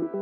Hey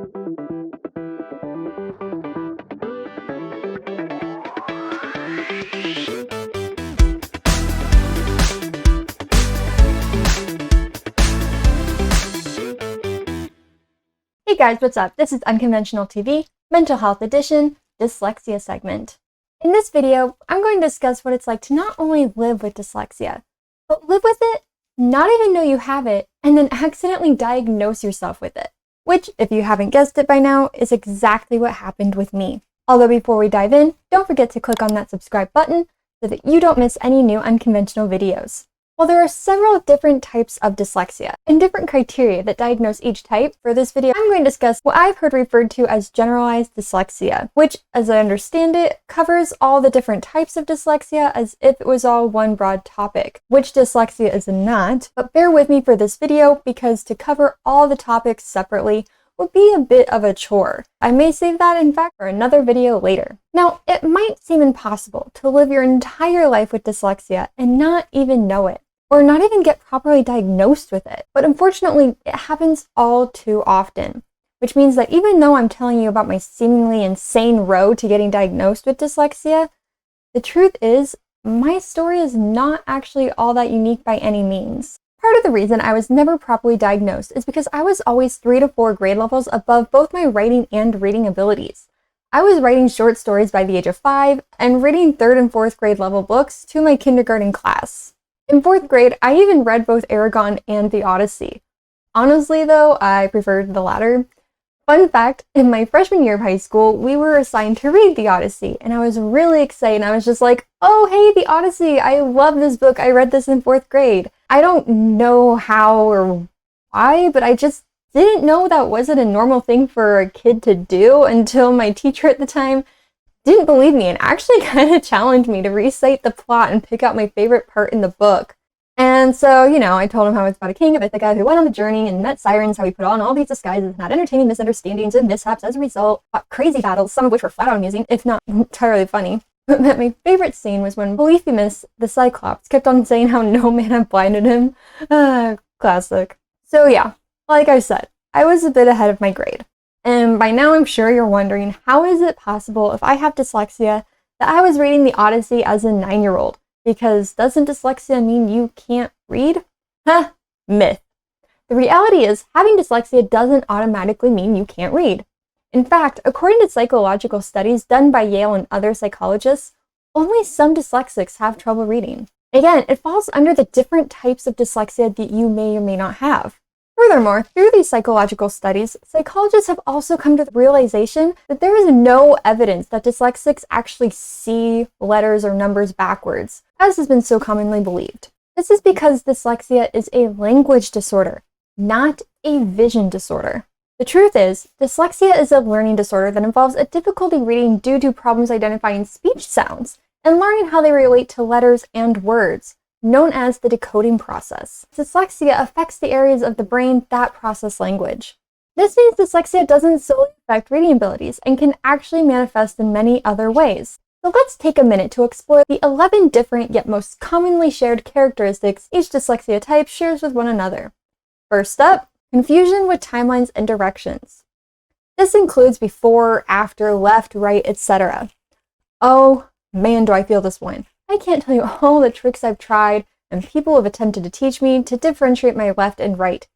guys, what's up? This is Unconventional TV, Mental Health Edition, Dyslexia segment. In this video, I'm going to discuss what it's like to not only live with dyslexia, but live with it, not even know you have it, and then accidentally diagnose yourself with it. Which, if you haven't guessed it by now, is exactly what happened with me. Although before we dive in, don't forget to click on that subscribe button so that you don't miss any new unconventional videos. While there are several different types of dyslexia and different criteria that diagnose each type, for this video I'm going to discuss what I've heard referred to as generalized dyslexia, which, as I understand it, covers all the different types of dyslexia as if it was all one broad topic, which dyslexia is not, but bear with me for this video because to cover all the topics separately would be a bit of a chore. I may save that, in fact, for another video later. Now, it might seem impossible to live your entire life with dyslexia and not even know it, or not even get properly diagnosed with it. But unfortunately, it happens all too often, which means that even though I'm telling you about my seemingly insane road to getting diagnosed with dyslexia, the truth is, my story is not actually all that unique by any means. Part of the reason I was never properly diagnosed is because I was always 3 to 4 grade levels above both my writing and reading abilities. I was writing short stories by the age of 5 and reading 3rd and 4th grade level books to my kindergarten class. In 4th grade, I even read both Aragon and the Odyssey. Honestly though, I preferred the latter. Fun fact, in my freshman year of high school, we were assigned to read the Odyssey, and I was really excited. I was just like, oh hey, the Odyssey, I love this book, I read this in 4th grade. I don't know how or why, but I just didn't know that wasn't a normal thing for a kid to do until my teacher at the time didn't believe me and actually kind of challenged me to recite the plot and pick out my favorite part in the book. And so, I told him how it's about a king, about the guy who went on the journey and met sirens, how he put on all these disguises and had entertaining misunderstandings and mishaps as a result, fought crazy battles, some of which were flat out amusing, if not entirely funny. But my favorite scene was when Polyphemus, the Cyclops, kept on saying how no man had blinded him. Classic. So yeah, like I said, I was a bit ahead of my grade. And by now I'm sure you're wondering, how is it possible if I have dyslexia that I was reading the Odyssey as a 9-year-old? Because doesn't dyslexia mean you can't read? Myth. The reality is, having dyslexia doesn't automatically mean you can't read. In fact, according to psychological studies done by Yale and other psychologists, only some dyslexics have trouble reading. Again, it falls under the different types of dyslexia that you may or may not have. Furthermore, through these psychological studies, psychologists have also come to the realization that there is no evidence that dyslexics actually see letters or numbers backwards, as has been so commonly believed. This is because dyslexia is a language disorder, not a vision disorder. The truth is, dyslexia is a learning disorder that involves a difficulty reading due to problems identifying speech sounds and learning how they relate to letters and words, known as the decoding process. Dyslexia affects the areas of the brain that process language. This means dyslexia doesn't solely affect reading abilities and can actually manifest in many other ways. So let's take a minute to explore the 11 different yet most commonly shared characteristics each dyslexia type shares with one another. First up, confusion with timelines and directions. This includes before, after, left, right, etc. Oh man, do I feel this one. I can't tell you all the tricks I've tried and people have attempted to teach me to differentiate my left and right.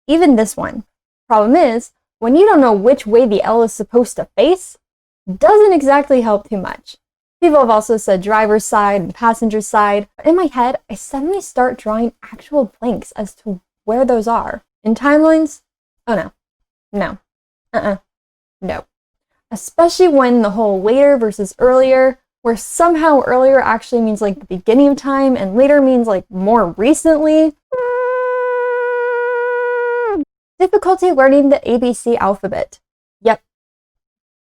Even this one. Problem is, when you don't know which way the L is supposed to face, doesn't exactly help too much. People have also said driver's side and passenger side, but in my head, I suddenly start drawing actual blanks as to where those are. In timelines? Oh no. No. Especially when the whole later versus earlier, where somehow earlier actually means like the beginning of time and later means like more recently. Difficulty learning the ABC alphabet. Yep,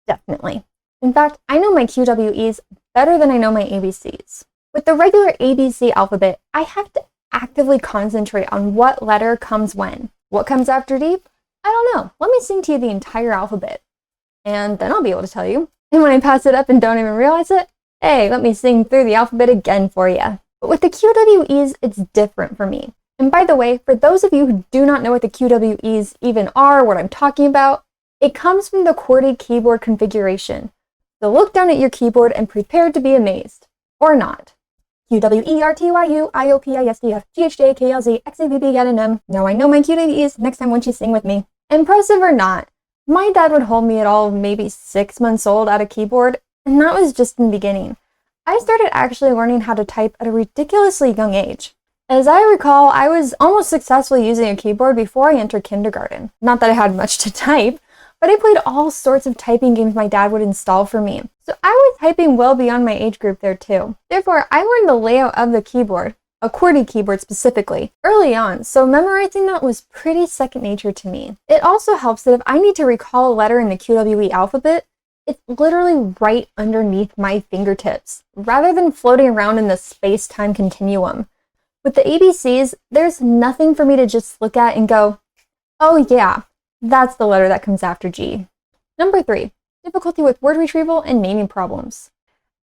definitely. In fact, I know my QWEs better than I know my ABCs. With the regular ABC alphabet, I have to actively concentrate on what letter comes when. What comes after deep? I don't know. Let me sing to you the entire alphabet, and then I'll be able to tell you. And when I pass it up and don't even realize it, hey, let me sing through the alphabet again for you. But with the QWEs, it's different for me. And by the way, for those of you who do not know what the QWEs even are, what I'm talking about, It comes from the QWERTY keyboard configuration. So look down at your keyboard and prepare to be amazed. Or not. QWERTYUIOPISDFGHJKLZXAVBNM. Now I know my QWEs, next time won't you sing with me? Impressive or not, my dad would hold me at all maybe 6 months old at a keyboard, and that was just in the beginning. I started actually learning how to type at a ridiculously young age. As I recall, I was almost successfully using a keyboard before I entered kindergarten. Not that I had much to type, but I played all sorts of typing games my dad would install for me. So I was typing well beyond my age group there too. Therefore, I learned the layout of the keyboard, a QWERTY keyboard specifically, early on, so memorizing that was pretty second nature to me. It also helps that if I need to recall a letter in the QWE alphabet, it's literally right underneath my fingertips, rather than floating around in the space-time continuum. With the ABCs, there's nothing for me to just look at and go, oh yeah, that's the letter that comes after G. Number 3, difficulty with word retrieval and naming problems.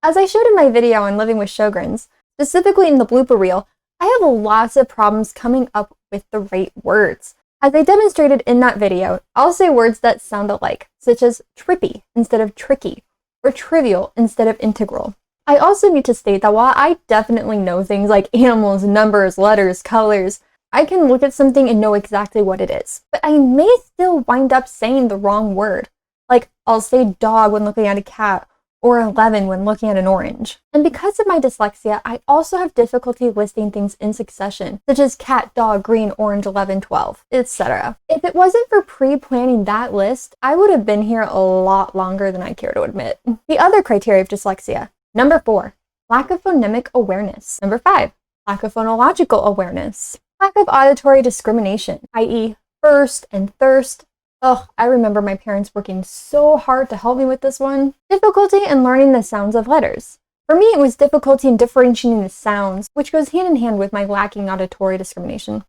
As I showed in my video on living with Sjogren's, specifically in the blooper reel, I have lots of problems coming up with the right words. As I demonstrated in that video, I'll say words that sound alike, such as trippy instead of tricky, or trivial instead of integral. I also need to state that while I definitely know things like animals, numbers, letters, colors, I can look at something and know exactly what it is, but I may still wind up saying the wrong word. Like, I'll say dog when looking at a cat, or 11 when looking at an orange. And because of my dyslexia, I also have difficulty listing things in succession, such as cat, dog, green, orange, 11, 12, etc. If it wasn't for pre-planning that list, I would have been here a lot longer than I care to admit. The other criteria of dyslexia. Number 4, lack of phonemic awareness. Number 5, lack of phonological awareness. Lack of auditory discrimination, i.e. first and thirst. Ugh, I remember my parents working so hard to help me with this one. Difficulty in learning the sounds of letters. For me, it was difficulty in differentiating the sounds, which goes hand in hand with my lacking auditory discrimination.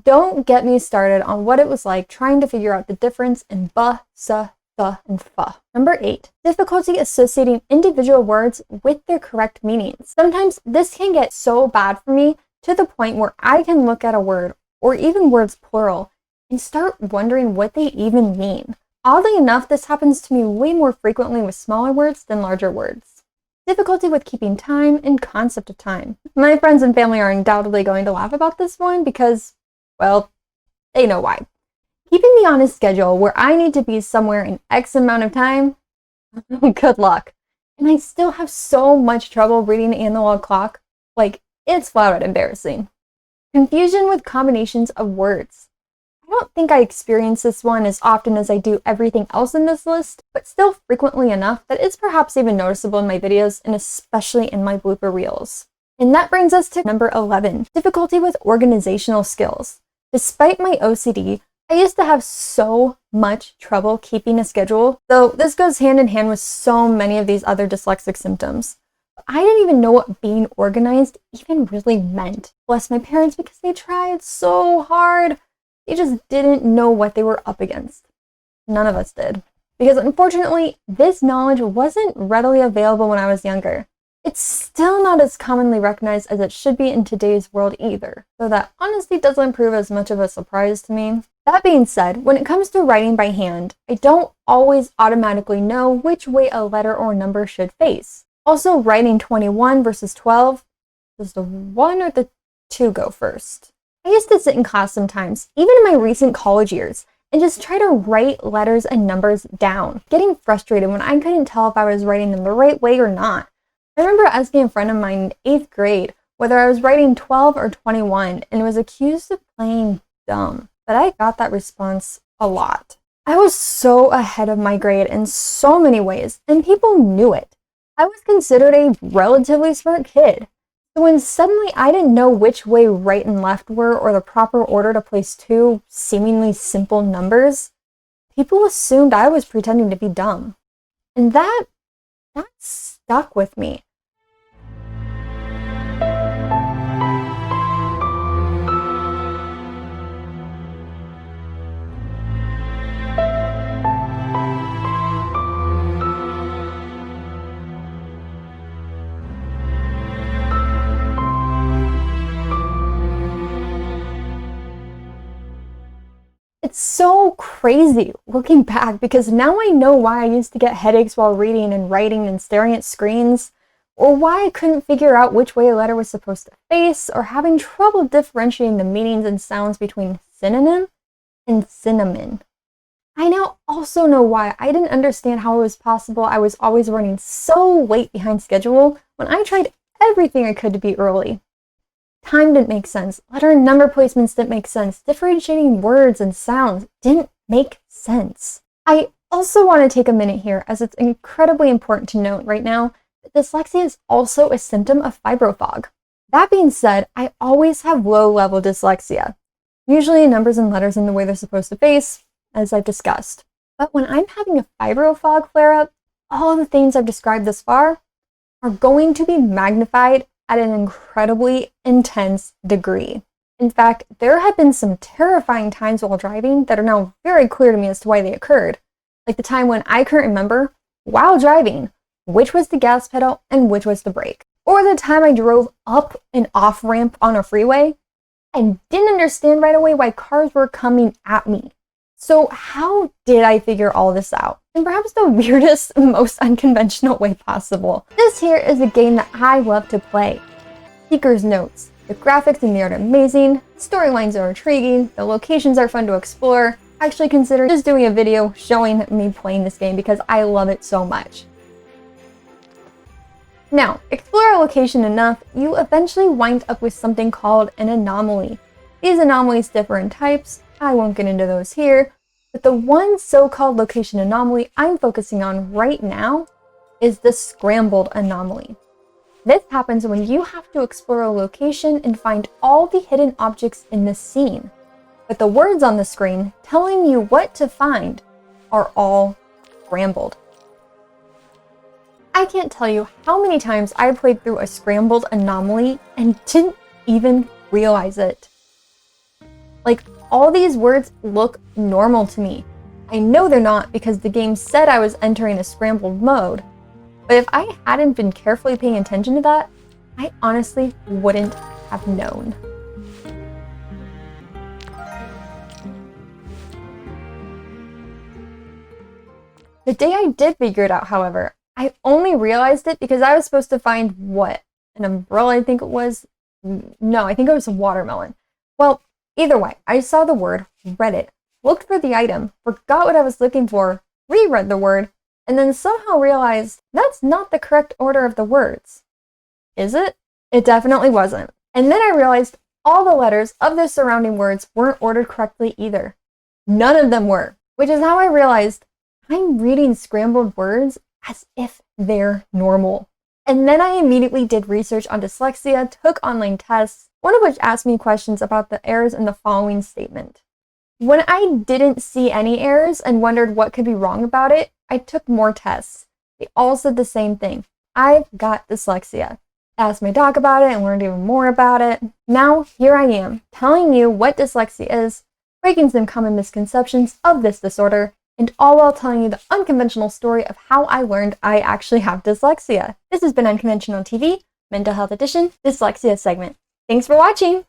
Don't get me started on what it was like trying to figure out the difference in buh, suh, thuh, and fuh. Number 8, difficulty associating individual words with their correct meanings. Sometimes this can get so bad for me to the point where I can look at a word, or even words plural, and start wondering what they even mean. Oddly enough, this happens to me way more frequently with smaller words than larger words. Difficulty with keeping time and concept of time. My friends and family are undoubtedly going to laugh about this one because, well, they know why. Keeping me on a schedule where I need to be somewhere in X amount of time, good luck. And I still have so much trouble reading the analog clock. Like, it's flat out embarrassing. Confusion with combinations of words. I don't think I experience this one as often as I do everything else in this list, but still frequently enough that it's perhaps even noticeable in my videos and especially in my blooper reels. And that brings us to number 11, difficulty with organizational skills. Despite my OCD, I used to have so much trouble keeping a schedule, though this goes hand in hand with so many of these other dyslexic symptoms. I didn't even know what being organized even really meant. Bless my parents because they tried so hard. They just didn't know what they were up against. None of us did. Because unfortunately, this knowledge wasn't readily available when I was younger. It's still not as commonly recognized as it should be in today's world either, so that honestly doesn't prove as much of a surprise to me. That being said, when it comes to writing by hand, I don't always automatically know which way a letter or number should face. Also, writing 21 versus 12, does the 1 or the 2 go first? I used to sit in class sometimes, even in my recent college years, and just try to write letters and numbers down, getting frustrated when I couldn't tell if I was writing them the right way or not. I remember asking a friend of mine in 8th grade whether I was writing 12 or 21 and was accused of playing dumb. But I got that response a lot. I was so ahead of my grade in so many ways, and people knew it. I was considered a relatively smart kid. So when suddenly I didn't know which way right and left were or the proper order to place two seemingly simple numbers, people assumed I was pretending to be dumb. And that stuck with me. It's so crazy looking back because now I know why I used to get headaches while reading and writing and staring at screens, or why I couldn't figure out which way a letter was supposed to face, or having trouble differentiating the meanings and sounds between synonym and cinnamon. I now also know why I didn't understand how it was possible I was always running so late behind schedule when I tried everything I could to be early. Time didn't make sense, letter and number placements didn't make sense, differentiating words and sounds didn't make sense. I also want to take a minute here, as it's incredibly important to note right now that dyslexia is also a symptom of fibro-fog. That being said, I always have low-level dyslexia, usually numbers and letters in the way they're supposed to face, as I've discussed. But when I'm having a fibro-fog flare-up, all the things I've described thus far are going to be magnified at an incredibly intense degree. In fact, there have been some terrifying times while driving that are now very clear to me as to why they occurred. Like the time when I couldn't remember, while driving, which was the gas pedal and which was the brake. Or the time I drove up an off-ramp on a freeway and didn't understand right away why cars were coming at me. So how did I figure all this out? In perhaps the weirdest, most unconventional way possible. This here is a game that I love to play. Seeker's Notes. The graphics and the art are amazing, storylines are intriguing, the locations are fun to explore. I actually consider just doing a video showing me playing this game because I love it so much. Now, explore a location enough, you eventually wind up with something called an anomaly. These anomalies differ in types, I won't get into those here, but the one so-called location anomaly I'm focusing on right now is the scrambled anomaly. This happens when you have to explore a location and find all the hidden objects in the scene, but the words on the screen telling you what to find are all scrambled. I can't tell you how many times I played through a scrambled anomaly and didn't even realize it. Like, all these words look normal to me. I know they're not because the game said I was entering a scrambled mode, but if I hadn't been carefully paying attention to that, I honestly wouldn't have known. The day I did figure it out, however, I only realized it because I was supposed to find what? An umbrella, I think it was? No, I think it was a watermelon. Well, either way, I saw the word, read it, looked for the item, forgot what I was looking for, reread the word, and then somehow realized that's not the correct order of the words. Is it? It definitely wasn't. And then I realized all the letters of the surrounding words weren't ordered correctly either. None of them were, which is how I realized I'm reading scrambled words as if they're normal. And then I immediately did research on dyslexia, took online tests, one of which asked me questions about the errors in the following statement. When I didn't see any errors and wondered what could be wrong about it, I took more tests. They all said the same thing. I've got dyslexia. Asked my doc about it and learned even more about it. Now, here I am, telling you what dyslexia is, breaking some common misconceptions of this disorder, and all while telling you the unconventional story of how I learned I actually have dyslexia. This has been Unconventional TV, Mental Health Edition, Dyslexia segment. Thanks for watching!